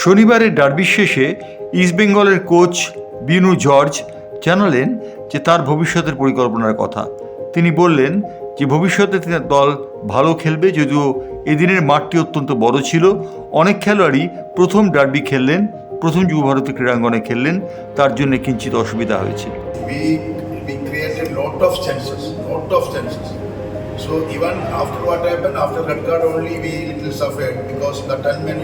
শনিবারের ডার্বি শেষে ইস্টবেঙ্গলের কোচ বিনু জর্জ জানালেন যে তার ভবিষ্যতের পরিকল্পনার কথা। তিনি বললেন যে ভবিষ্যতে দল ভালো খেলবে, যদিও এদিনের মাঠটি অত্যন্ত বড় ছিল। অনেক খেলোয়াড়ই প্রথম ডার্বি খেললেন, প্রথম যুবভারতী ক্রীড়াঙ্গনে খেললেন, তার জন্য কিঞ্চিত অসুবিধা হয়েছে। We created lot of chances. So even after what happened, after red card only we little suffered because the 10 men,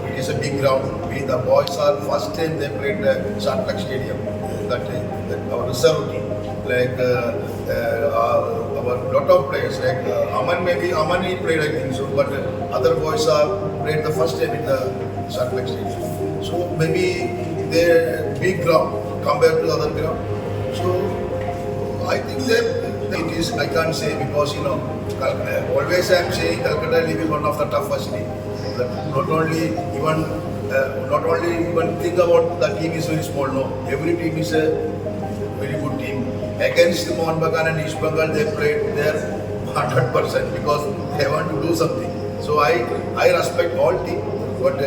it is a big ground. The boys are first time they played Salt Lake Stadium. That our reserve team, like our lot of players, like Aman he played I think so, but other boys are played the first time in the Salt Lake Stadium. So maybe they big ground compared to other ground. So I think that it is, I can't say because always I am saying Calcutta League is one of the toughest league. Not only even think about the team is very small. No, every team is a very good team. Against Mohun Bagan and East Bengal, they played their 100% because they want to do something. So I respect all team, but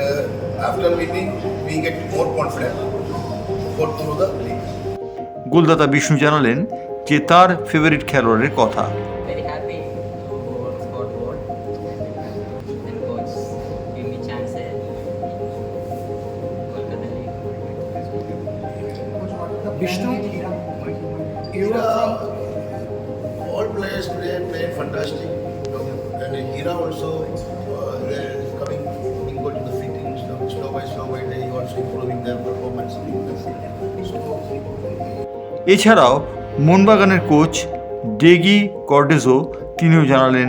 after winning, we get more confident for through the league. গোলদাতা বিষ্ণু জানালেন যে তার favourite খেলোয়াড়ের কথা। Very happy to score goal and coach give me chances. Kolkata League. Vishnu, All players play fantastic. And Hira also they coming good in the fittings. Slow by day also improving their performance in the field. So এছাড়াও মোহনবাগানের coach Deggie কর্ডেজো তিনিও জানালেন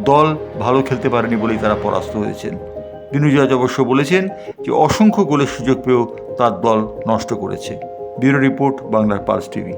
দল ভালো খেলতে পারেনি বলেই তারা পরাস্ত হয়েছেন। বিনু জর্জ অবশ্য বলেছেন যে অসংখ্য গোলের সুযোগ পেয়েও তার দল নষ্ট করেছে। ব্যুরো রিপোর্ট, বাংলার পালস টিভি।